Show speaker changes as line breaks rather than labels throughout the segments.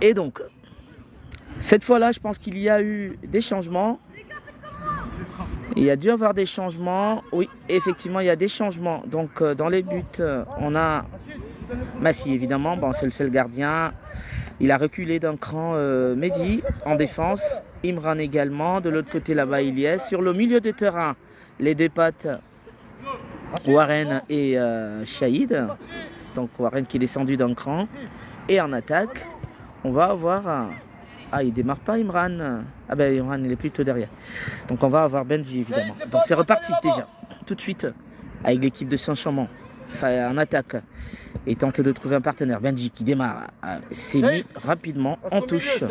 Et donc, cette fois-là, je pense qu'il y a eu des changements. Il y a dû avoir des changements. Oui, effectivement, il y a des changements. Donc, dans les buts, on a Massy, évidemment. Bon, c'est le gardien. Il a reculé d'un cran Mehdi en défense. Imran également. De l'autre côté, là-bas, il y est. Sur le milieu de terrain, les deux pattes, Warren et Shahid. Donc, Warren qui est descendu d'un cran. Et en attaque, on va avoir... Ah, il démarre pas Imran. Ah ben Imran, il est plutôt derrière. Donc on va avoir Benji évidemment. Donc c'est reparti déjà. Tout de suite avec l'équipe de Saint-Chamond. Enfin, en attaque. Et tente de trouver un partenaire. Benji qui démarre. C'est mis rapidement en touche.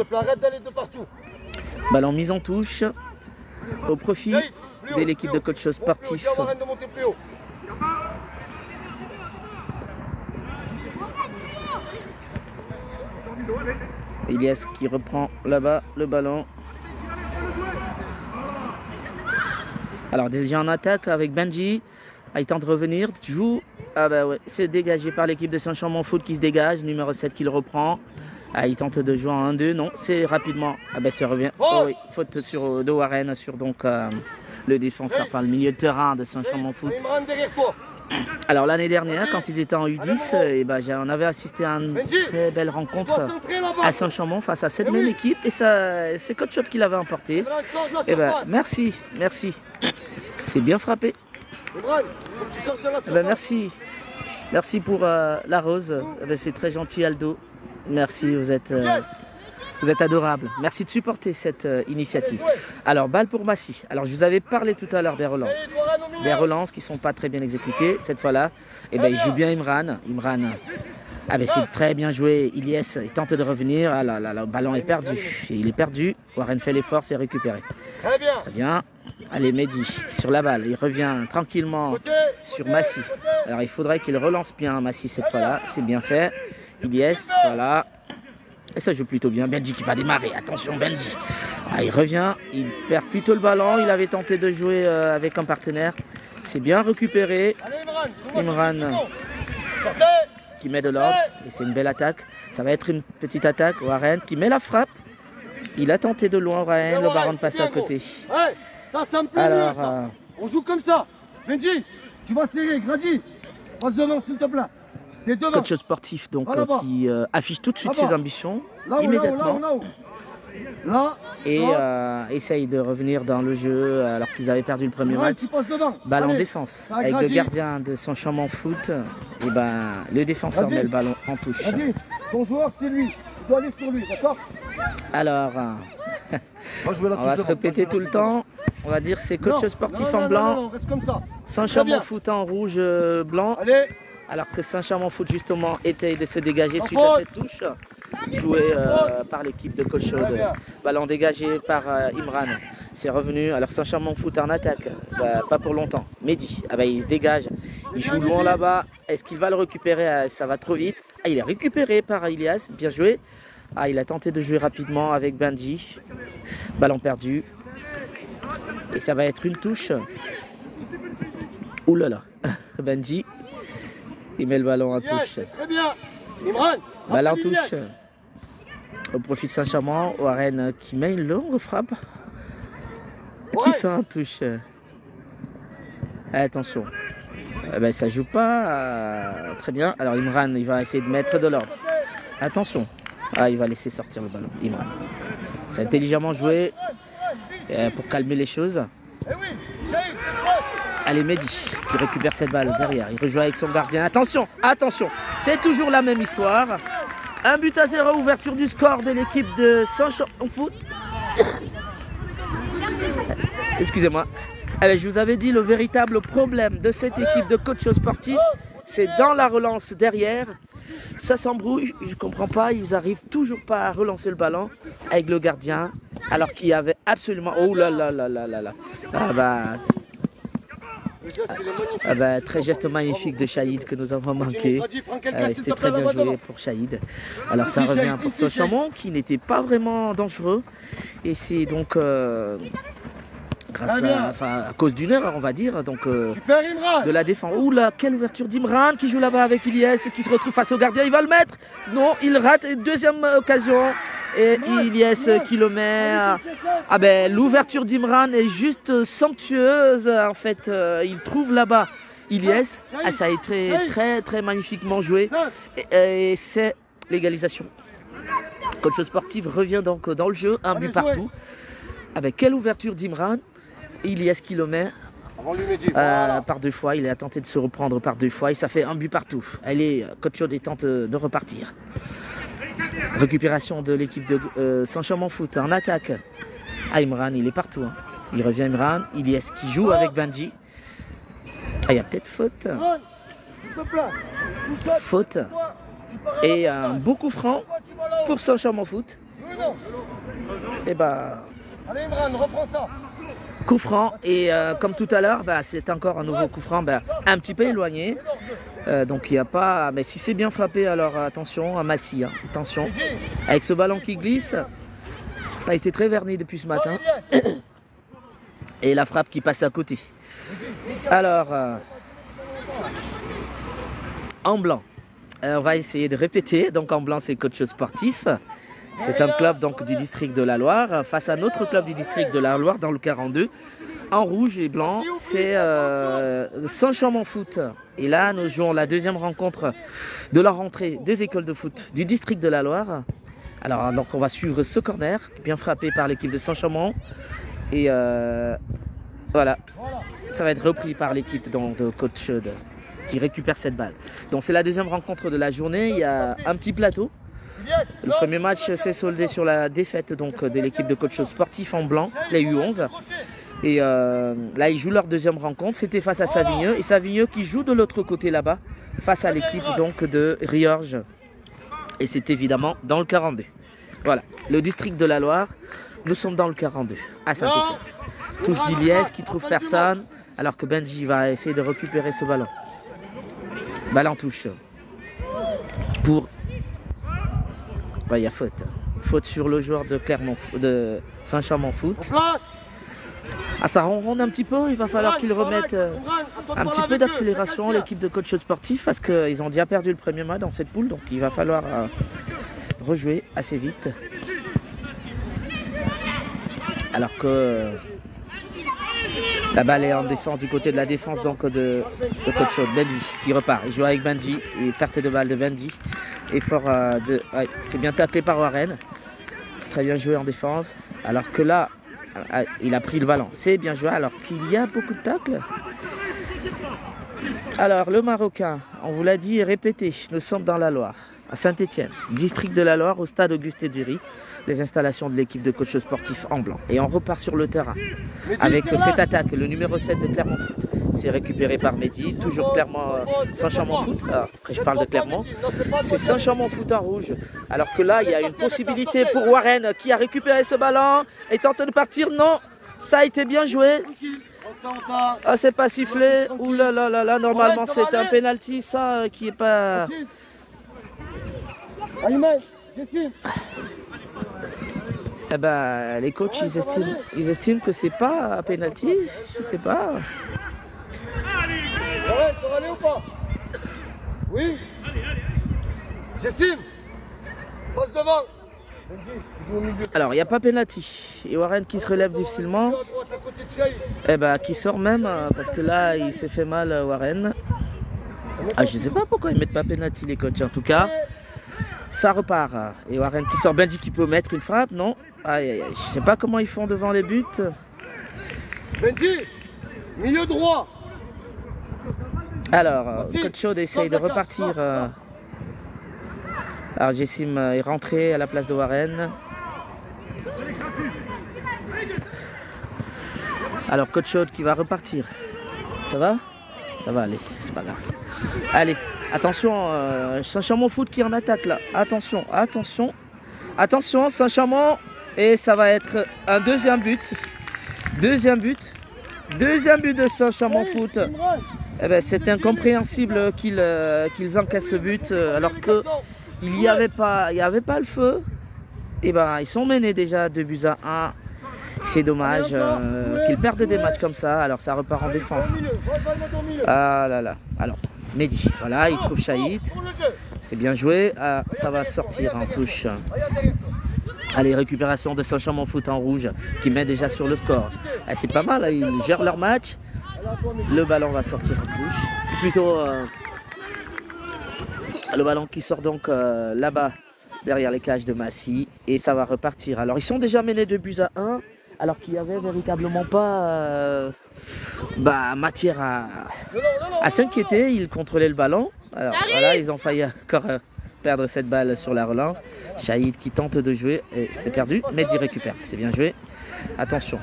Ballon mis en touche. Au profit de l'équipe de coach sportif. Elias qui reprend là-bas le ballon. Alors déjà en attaque avec Benji. Ah, il tente de revenir. Joue. Ah bah ouais, c'est dégagé par l'équipe de Saint-Chamond Foot qui se dégage. Numéro 7 qui le reprend. Ah, il tente de jouer en 1-2. Non, c'est rapidement. Ah bah ça revient. Oh oui, faute sur de Warren sur donc le défenseur, enfin le milieu de terrain de Saint-Chamond Foot. Alors l'année dernière, quand ils étaient en U10, et ben, on avait assisté à une très belle rencontre à Saint-Chamond face à cette même équipe. Et c'est Coach Shop qui l'avait emporté. Et ben, merci. C'est bien frappé. Et ben, merci pour la rose. Ben, c'est très gentil Aldo. Merci, vous êtes adorable. Merci de supporter cette initiative. Alors, balle pour Massy. Alors, je vous avais parlé tout à l'heure des relances. Des relances qui ne sont pas très bien exécutées. Cette fois-là, eh ben, il joue bien Imran. Ah ben, c'est très bien joué. Ilyes tente de revenir. Ah là là, le ballon est perdu. Il est perdu. Warren fait l'effort, c'est récupéré. Très bien. Allez, Mehdi sur la balle. Il revient tranquillement sur Massy. Alors, il faudrait qu'il relance bien Massy cette fois-là. C'est bien fait. Ilyes, voilà. Et ça joue plutôt bien. Benji qui va démarrer. Attention, Benji. Ah, il revient. Il perd plutôt le ballon. Il avait tenté de jouer avec un partenaire. C'est bien récupéré. Imran qui met de l'ordre. Et c'est une belle attaque. Ça va être une petite attaque. Warren qui met la frappe. Il a tenté de loin, Warren. Le baron passe à côté.
Ça me plaît. Alors, on joue comme ça. Benji, tu vas serrer. Grady, passe devant, s'il te plaît.
Coach sportif donc, qui affiche tout de suite ses ambitions immédiatement et essaye de revenir dans le jeu alors qu'ils avaient perdu le premier match. Ballon défense avec le gardien de Saint-Chamond Foot. Et ben, le défenseur met le ballon en touche.
Ton joueur c'est lui, tu dois aller sur lui, d'accord?
Alors, on va se répéter tout le temps. On va dire c'est coach sportif en blanc, Saint-Chamond Foot en rouge blanc. Alors que Saint-Chamond Foot justement essaye de se dégager suite à cette touche jouée par l'équipe de Coach Chaude. Ballon dégagé par Imran. C'est revenu. Alors Saint-Chamond Foot en attaque. Bah, pas pour longtemps. Mehdi, ah bah, il se dégage. Il joue loin là-bas. Est-ce qu'il va le récupérer? Ça va trop vite. Ah, il est récupéré par Elias. Bien joué. Ah, il a tenté de jouer rapidement avec Benji. Ballon perdu. Et ça va être une touche. Ouh là là. Benji. Il met le ballon en touche.
Très bien. Imran,
ballon en touche. Au profit de Saint-Chamond. Warren qui met une longue frappe. Qui sort en touche. Attention. Eh ben, ça joue pas très bien. Alors Imran, il va essayer de mettre de l'ordre. Attention. Ah, il va laisser sortir le ballon. Imran. C'est intelligemment joué pour calmer les choses. Allez, Mehdi qui récupère cette balle derrière. Il rejoue avec son gardien. Attention, attention. C'est toujours la même histoire. 1-0, ouverture du score de l'équipe de Saint-Chamond Foot. Excusez-moi. Alors, je vous avais dit, le véritable problème de cette équipe de coach sportif, c'est dans la relance derrière. Ça s'embrouille, je ne comprends pas. Ils n'arrivent toujours pas à relancer le ballon avec le gardien. Alors qu'il y avait absolument... Oh là là là là là là. Ah bah... Ah bah, très geste magnifique de Shahid que nous avons manqué. C'était très bien joué pour Shahid. Alors ça revient pour Saint-Chamond qui n'était pas vraiment dangereux. Et c'est donc grâce à cause d'une erreur, on va dire. Donc,
Super Imran.
de la défense. Oula, quelle ouverture d'Imran qui joue là-bas avec Ilyes et qui se retrouve face au gardien. Il va le mettre. Non, il rate. Deuxième occasion. Et Ilyes qui le met. Ah ben, l'ouverture d'Imran est juste somptueuse. En fait, il trouve là-bas Ilyes. Ah, ça a été très magnifiquement joué. Et c'est l'égalisation. Coach sportif revient donc dans le jeu. Un but partout. Ah ben, quelle ouverture d'Imran. Ilyes qui le met. Par 2 fois, il a tenté de se reprendre par 2 fois et ça fait un but partout. Allez, coach Chaud tente de repartir. Récupération de l'équipe de Saint-Chamond Foot en attaque. Ah, Imran, il est partout. Hein. Il revient Imran. Ilyes qui joue avec Benji. Ah, il y a peut-être faute. Faute. Et un beau coup franc pour Saint-Chamond Foot. Et bah.
Allez Imran, reprends ça.
Coup franc et comme tout à l'heure, bah, c'est encore un nouveau coup franc, bah, un petit peu éloigné. Donc il n'y a pas. Mais si c'est bien frappé, alors attention à Massy. Hein, attention. Avec ce ballon qui glisse, ça a été très verni depuis ce matin. Et la frappe qui passe à côté. Alors, en blanc, on va essayer de répéter. Donc en blanc, c'est coach sportif. C'est un club donc du district de la Loire face à notre club du district de la Loire dans le 42. En rouge et blanc, c'est Saint-Chamond Foot. Et là, nous jouons la deuxième rencontre de la rentrée des écoles de foot du district de la Loire. Alors, donc, on va suivre ce corner, bien frappé par l'équipe de Saint-Chamond. Et voilà, ça va être repris par l'équipe de coach qui récupère cette balle. Donc, c'est la deuxième rencontre de la journée. Il y a un petit plateau. Le premier match s'est soldé sur la défaite donc, de l'équipe de coach sportif en blanc, les U11. Et là, ils jouent leur deuxième rencontre. C'était face à Savigneux. Et Savigneux qui joue de l'autre côté là-bas, face à l'équipe donc de Riorges. Et c'est évidemment dans le 42. Voilà, le district de la Loire. Nous sommes dans le 42, à Saint-Étienne. Touche d'Ilyes qui trouve personne, alors que Benji va essayer de récupérer ce ballon. Ballon touche. Pour... Il y a faute. Faute sur le joueur de Clermont, de Saint-Chamond Foot. Ah, ça ronronne un petit peu. Il va falloir qu'ils remettent un petit peu d'accélération, l'équipe de coach sportif, parce qu'ils ont déjà perdu le premier match dans cette poule. Donc il va falloir rejouer assez vite. Alors que la balle est en défense du côté de la défense donc de coach Benji qui repart. Il joue avec Benji et perte de balle de Benji. Effort c'est bien tapé par Warren. C'est très bien joué en défense. Alors que là, il a pris le ballon. C'est bien joué alors qu'il y a beaucoup de tacles. Alors le Marocain, on vous l'a dit et répété, nous sommes dans la Loire, à Saint-Étienne, district de la Loire, au stade Auguste Dury. Les installations de l'équipe de coach sportif en blanc. Et on repart sur le terrain avec cette attaque, le numéro 7 de Clermont Foot. C'est récupéré par Mehdi, toujours Clermont, Saint-Chamond Foot. Alors, après je parle de Clermont, c'est Saint-Chamond Foot en rouge. Alors que là, il y a une possibilité pour Warren qui a récupéré ce ballon et tente de partir. Non, ça a été bien joué. Ah, c'est pas sifflé. Ouh là là là là, normalement c'est un penalty, ça qui est pas... Eh ben, les coachs, ils estiment que c'est pas un penalty, je sais pas.
Ouais, ça va aller ou pas? Oui. J'estime. Passe devant.
Alors, il n'y a pas penalty. Et Warren qui se relève difficilement. Eh ben, qui sort même, parce que là, il s'est fait mal, Warren. Ah, je sais pas pourquoi ils mettent pas penalty, les coachs. En tout cas, ça repart. Et Warren qui sort, Benji qui peut mettre une frappe, non? Aïe, aïe, aïe. Je sais pas comment ils font devant les buts.
Benji, milieu droit.
Alors, coach Chaud essaye de repartir. Alors, Jessim est rentré à la place de Warren. Alors, coach Chaud qui va repartir. Ça va? Ça va aller, c'est pas grave. Allez, attention, Saint-Chamond Foot qui est en attaque là. Attention, attention. Attention, Saint-Chamond. Et ça va être un deuxième but. Deuxième but de Saint-Chamond Foot. Eh ben, c'est incompréhensible qu'ils encaissent ce but alors qu'il n'y avait pas le feu. Et ben, ils sont menés déjà 2 buts à 1. C'est dommage qu'ils perdent des matchs comme ça. Alors ça repart en défense. Ah là là. Alors, Mehdi, voilà, il trouve Shahid. C'est bien joué. Ah, ça va sortir en touche. Allez, récupération de Saint-Chamond Foot en rouge qui met déjà sur le score. Ah, c'est pas mal, ils gèrent leur match. Le ballon va sortir en touche. Plutôt le ballon qui sort donc là-bas derrière les cages de Massy. Et ça va repartir. Alors ils sont déjà menés 2-1. Alors qu'il n'y avait véritablement pas matière à s'inquiéter. Ils contrôlaient le ballon. Alors voilà, ils ont failli encore perdre cette balle sur la relance. Shahid qui tente de jouer et c'est perdu. Mehdi récupère, c'est bien joué. Attention,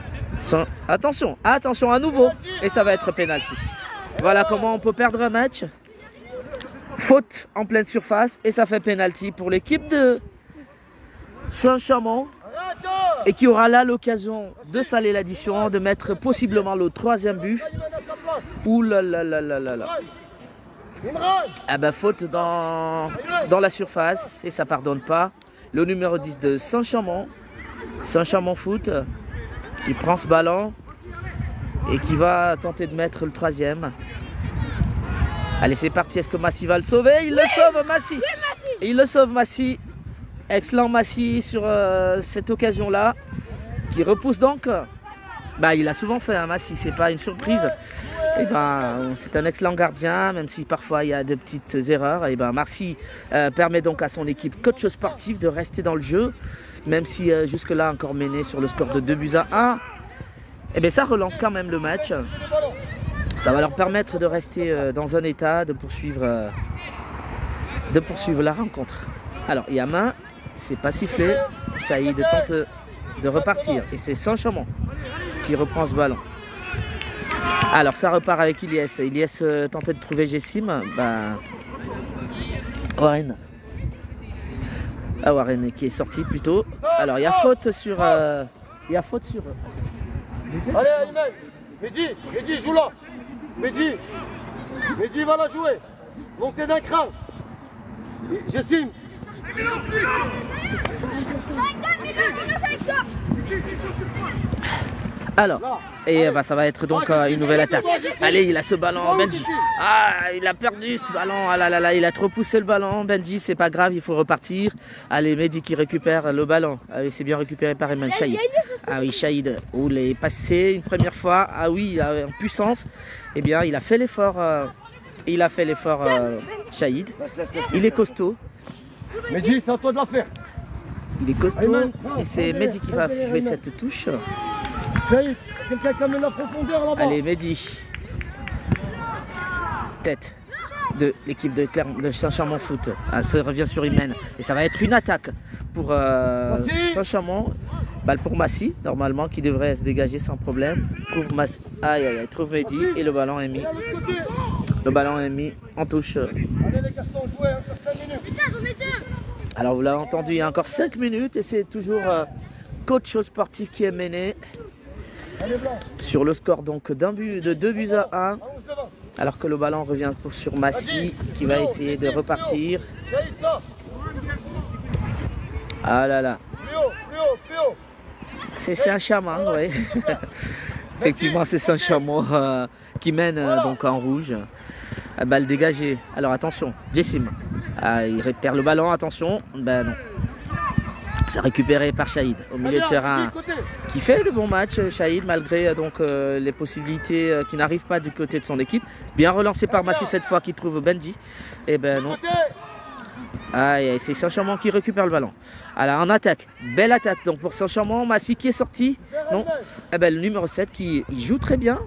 attention à nouveau. Et ça va être penalty. Voilà comment on peut perdre un match. Faute en pleine surface et ça fait penalty pour l'équipe de Saint-Chamond. Et qui aura là l'occasion de saler l'addition, de mettre possiblement le 3e but. Ouh là là là là là là. Ah ben faute dans la surface et ça pardonne pas. Le numéro 10 de Saint-Chamond Foot qui prend ce ballon et qui va tenter de mettre le 3e. Allez c'est parti, est-ce que Massy va le sauver? Il le sauve Massy. Il le sauve Massy. Excellent Massy sur cette occasion-là, qui repousse donc. Il a souvent fait un Massy, c'est pas une surprise. Et c'est un excellent gardien, même si parfois il y a de petites erreurs. Et Massy permet donc à son équipe coach sportif de rester dans le jeu, même si jusque-là encore mené sur le score de 2-1. Et ça relance quand même le match. Ça va leur permettre de rester dans un état, de poursuivre la rencontre. Alors il y a main. C'est pas sifflé. Shahid tente de repartir. Et c'est Saint-Chamond qui reprend ce ballon. Alors ça repart avec Ilyes. Ilyes tentait de trouver Jessim. Warren. Warren qui est sorti plutôt. Alors il y a faute sur. Allez,
Mehdi, joue là. Mehdi va la jouer. Montez d'un cran. Jessim.
Alors, et ça va être donc une nouvelle attaque. Allez, il a ce ballon, Benji. Ah, il a perdu ce ballon. Ah là là là, il a trop poussé le ballon. Benji, c'est pas grave, il faut repartir. Allez, Mehdi qui récupère le ballon. Ah oui, c'est bien récupéré par Eman Shahid. Ah oui, Shahid, il est passé une première fois. Ah oui, en puissance. Eh bien, il a fait l'effort. Shahid. Il est costaud.
Mehdi, c'est à toi de la faire.
Il est costaud et c'est Mehdi qui va jouer cette touche.
Shahid, quelqu'un qui amène la profondeur là-bas.
Allez, Mehdi. Tête de l'équipe de Saint-Chamond Foot. Ça revient sur Imen. Et ça va être une attaque pour Saint-Chamond. Balle pour Massy, normalement, qui devrait se dégager sans problème. Trouve Mehdi et le ballon est mis. Le ballon est mis en touche.
Allez les garçons, jouez, encore 5 minutes.
Alors vous l'avez entendu, il y a encore 5 minutes et c'est toujours coach sportif qui est mené sur le score donc de 2-1. Alors que le ballon revient sur Massy qui va essayer de repartir. Ah là là. C'est Saint-Chamond, oui. Effectivement, c'est Saint-Chamond qui mène donc en rouge. Balle dégagée. Alors attention, Jessim. Il perd le ballon, attention. Non. C'est récupéré par Shahid au milieu de terrain qui fait de bons matchs. Shahid malgré donc les possibilités qui n'arrivent pas du côté de son équipe. Bien relancé par Massy cette fois qui trouve Benji. Et non. C'est Saint-Chamond qui récupère le ballon. Alors en attaque, belle attaque donc pour Saint-Chamond. Massy qui est sorti. Non. Le numéro 7 qui joue très bien.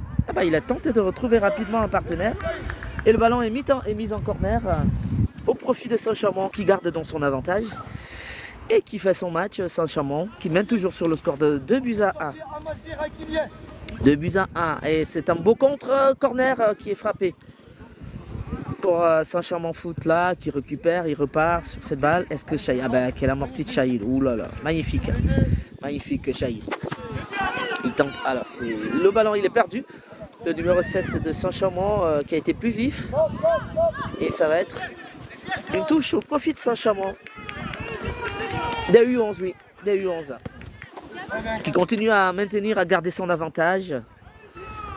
Il a tenté de retrouver rapidement un partenaire. Et le ballon est mis en corner au profit de Saint-Chamond qui garde donc son avantage. Et qui fait son match, Saint-Chamond, qui mène toujours sur le score de 2-1. 2-1. Et c'est un beau contre-corner qui est frappé. Pour Saint-Chamond Foot là, qui récupère, il repart sur cette balle. Est-ce que Shahid, quelle amortie de Shahid. Ouh là là, magnifique. Magnifique Shahid. Il tente, alors le ballon il est perdu. Le numéro 7 de Saint-Chamond qui a été plus vif. Et ça va être une touche au profit de Saint-Chamond. Des U11, oui. Des U11. qui continue à maintenir, à garder son avantage.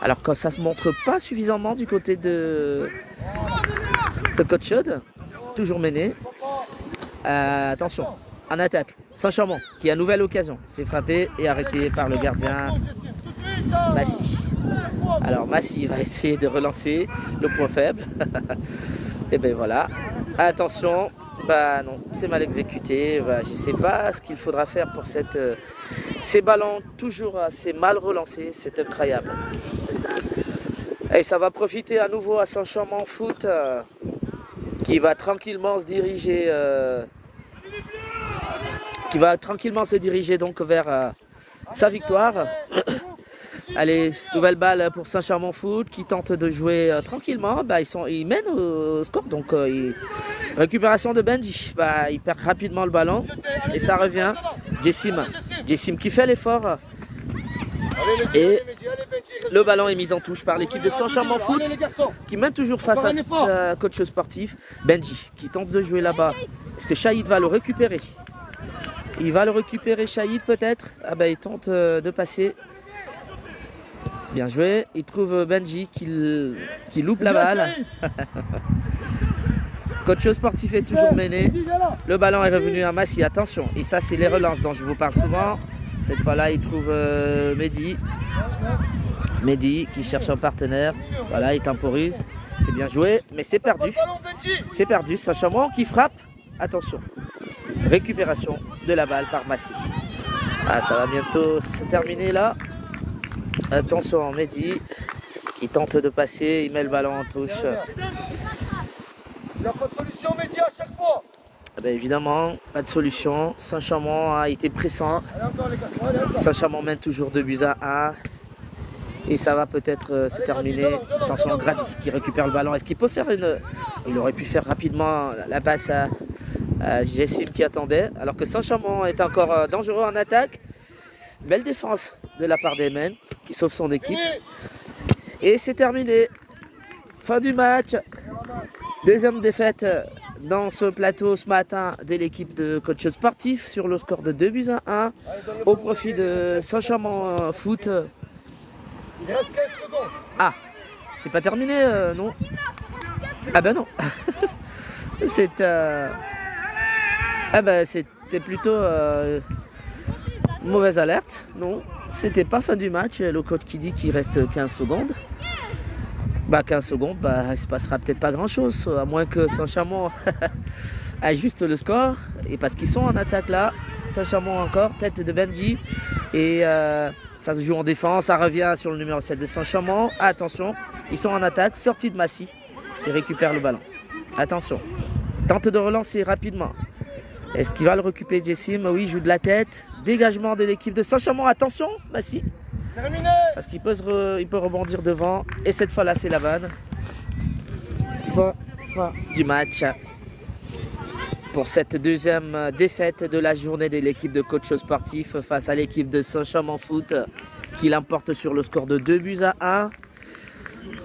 Alors que ça ne se montre pas suffisamment du côté de Coach Chaude. Toujours mené. Attention, en attaque. Saint-Chamond qui a nouvelle occasion. C'est frappé et arrêté par le gardien Massy. Alors Massy va essayer de relancer le point faible. Et ben voilà. Attention. Bah non, c'est mal exécuté. Bah, je ne sais pas ce qu'il faudra faire pour ces ballons toujours assez mal relancés. C'est incroyable. Et ça va profiter à nouveau à Saint-Chamond Foot qui va tranquillement se diriger donc vers sa victoire. Allez, nouvelle balle pour Saint-Chamond Foot qui tente de jouer tranquillement. Bah, ils mènent au score, donc récupération de Benji. Bah, il perd rapidement le ballon et ça revient. Jessim qui fait l'effort. Et le ballon est mis en touche par l'équipe de Saint-Chamond Foot qui mène toujours face à sa coach sportif. Benji qui tente de jouer là-bas. Est-ce que Shahid va le récupérer? Il va le récupérer, Shahid peut-être. Ah bah il tente de passer. Bien joué. Il trouve Benji qui loupe la balle. Coach sportif est toujours mené. Le ballon est revenu à Massy. Attention. Et ça c'est les relances dont je vous parle souvent. Cette fois-là, il trouve Mehdi. Mehdi qui cherche un partenaire. Voilà, il temporise. C'est bien joué, mais c'est perdu. C'est perdu. Saint-Chamond qui frappe. Attention. Récupération de la balle par Massy. Ah, ça va bientôt se terminer là. Attention, Mehdi qui tente de passer. Il met le ballon en touche.
Il n'y a pas de solution, Mehdi, à chaque fois.
Ben évidemment, pas de solution. Saint-Chamond a été pressant. Saint-Chamond mène toujours 2-1. Et ça va peut-être se terminer. Attention, Grady qui récupère le ballon. Est-ce qu'il peut faire une... Il aurait pu faire rapidement la passe à Jessim qui attendait. Alors que Saint-Chamond est encore dangereux en attaque. Belle défense de la part d'Emen qui sauve son équipe. Et c'est terminé. Fin du match. Deuxième défaite dans ce plateau ce matin de l'équipe de coach sportif sur le score de 2-1 au profit de Saint-Chamond Foot. Ah, c'est pas terminé, non? Ah ben non. Ah ben c'était plutôt mauvaise alerte, non? C'était pas fin du match, le coach qui dit qu'il reste 15 secondes. Bah 15 secondes, bah, il se passera peut-être pas grand chose, à moins que Saint-Chamond ajuste le score. Et parce qu'ils sont en attaque là, Saint-Chamond encore, tête de Benji. Et ça se joue en défense, ça revient sur le numéro 7 de Saint-Chamond. Attention, ils sont en attaque, sortie de Massy. Ils récupèrent le ballon. Attention, tente de relancer rapidement. Est-ce qu'il va le récupérer, Jessim? Oui, il joue de la tête. Dégagement de l'équipe de Saint-Chamond, attention, Massy. Parce qu'il peut, rebondir devant. Et cette fois-là, c'est la vanne. Fin du match. Pour cette deuxième défaite de la journée de l'équipe de coach sportif face à l'équipe de Saint-Chamond Foot qui l'emporte sur le score de 2-1.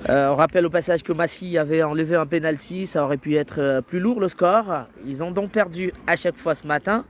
On rappelle au passage que Massy avait enlevé un penalty. Ça aurait pu être plus lourd le score. Ils ont donc perdu à chaque fois ce matin.